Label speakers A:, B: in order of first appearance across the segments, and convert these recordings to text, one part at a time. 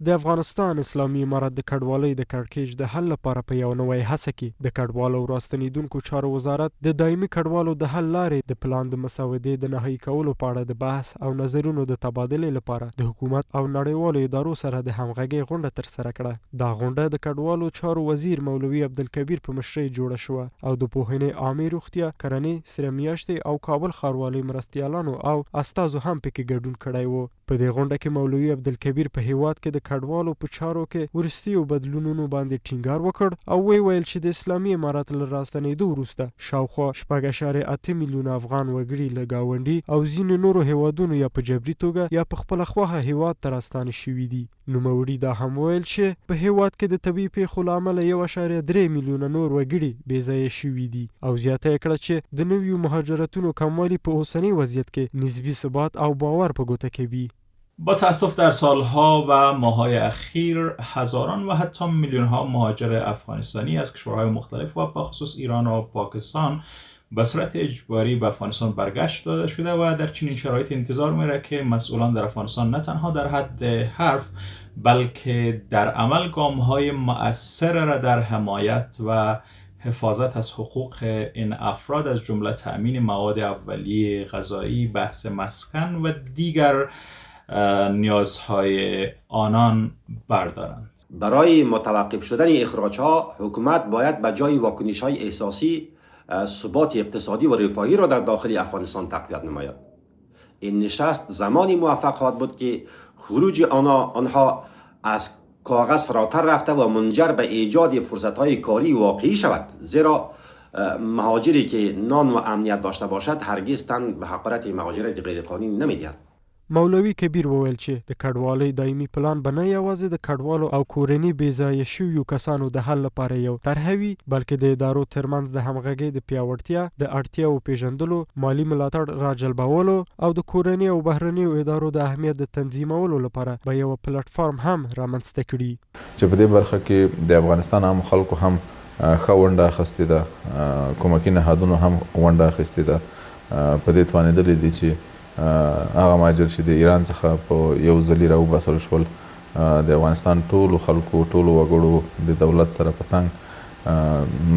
A: د افغانستان اسلامي امارت د کډوالۍ د کړکېچ د حل لپاره په یو نوی هڅه کې د کډوالو او راستنیدونکو چارو وزارت د دایمي کډوالو د حل لارې د پلان د مسودې د نهایی کولو په اړه د بحث او نظرونو د تبادلې لپاره د حکومت او نړیوالو ادارو سره د همغږۍ غونډه ترسره کړه. دا غونډه د کډوالو چارو وزیر مولوي عبدالکبیر په مشرۍ جوړه شوه او د پوهنې عامې روغتیا، کرنې، سره میاشتې او کابل ښاروالۍ مرستیالانو او استازو هم پکې ګډون کړی و. په دې غونډه کې مولوي عبدالکبیر په هیواد کې د کډوالو په چارو کې وروستیو بدلونونو باندې ټینګار وکړ او ویل چې د اسلامي امارت له راستنېدو وروسته شاوخوا 8.8 میلیونه افغان وګړي له ګاونډي او ځینو نورو هیوادونو یا په جبري توګه یا په خپله خوښه هیواد ته راستانه شوي دي. نوموړي دا هم ویل چې په هیواد کې د طبیعي پیښو له امله 1.3 میلیونه نور وګړي بې ځایه شوي دي او زیاته یې کړه چې د نویو مهاجرتونو کموالی په اوسني وضعیت کې نسبی ثبات او باور په ګوته کوي.
B: با تأسف در سالها و ماه‌های اخیر هزاران و حتی میلیون‌ها مهاجر افغانستانی از کشورهای مختلف و بخصوص ایران و پاکستان به صورت اجباری به افغانستان برگشت داده شده و در چنین شرایط انتظار میره که مسئولان در افغانستان نه تنها در حد حرف بلکه در عمل گام‌های مؤثر را در حمایت و حفاظت از حقوق این افراد از جمله تأمین مواد اولیه غذایی، بحث مسکن و دیگر نیازهای آنان بردارند.
C: برای متوقف شدن اخراج‌ها حکومت باید به جای واکنش‌های احساسی ثبات اقتصادی و رفاهی را در داخل افغانستان تقویت نماید. این نشست زمانی موفق خواهد بود که خروج آنها از کاغذ فراتر رفته و منجر به ایجاد فرصت‌های کاری واقعی شود، زیرا مهاجری که نان و امنیت داشته باشد هرگز تن به حقارت مهاجرت غیرقانونی نمی‌دهد.
A: مولوي کبیر وویل چې د کډوالۍ دایمي پلان به نه یوازې د کډوالو او کورني بې ځایه شویو کسانو د حل لپاره یو طرحه وي بلکې د ادارو ترمنځ د همغږۍ د پیاوړتیا، د اړتیاو پیژندلو، مالي ملاتړ راجلبولو او د کورني او بهرنیو ادارو د اهمیت د تنظیمولو لپاره به یو پلیټفارم هم رامنځته کړي.
D: چې په دې برخه کې د افغانستان عام خلکو هم ښه ونډه اخیستې ده، کومکي نهادونو هم ونډه اخیستې ده. په دې توانېدلي دي چې هغه مهاجر چې د ایران څخه په یو ځلي راوباسل شول د افغانستان ټولو خلکو، ټولو وګړو د دولت سره په څنګ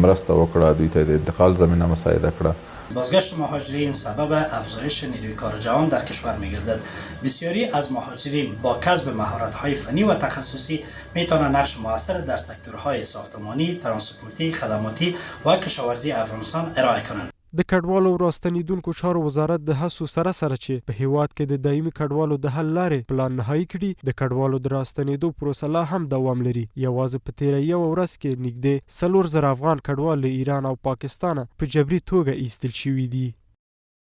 D: مرسته وکړه، دوی ته د انتقال زمینه مساعده کړه.
E: بازگشت مهاجرین سبب افزایش نیروی کار جوان در کشور می‌گردد. بسیاری از مهاجرین با کسب مهارت‌های فنی و تخصصی می‌توانند نقش موثر در سکتورهای ساختمانی، ترانسپورتی، خدماتی و کشاورزی افغانستان ارائه کنند.
A: د کډوالو راستنیدونکو چارو وزارت د هڅو سره چې په هیواد کې د دایمي کډوالو د حل لارې پلان نهایی کړي. د کډوالو د راستنیدو پروسه لا هم دوام لري. یوازې په تیره یوه ورځ کې نږدې 4,000 افغان کډوال له ایران او پاکستانه په جبري توګه ایستل شوي دي.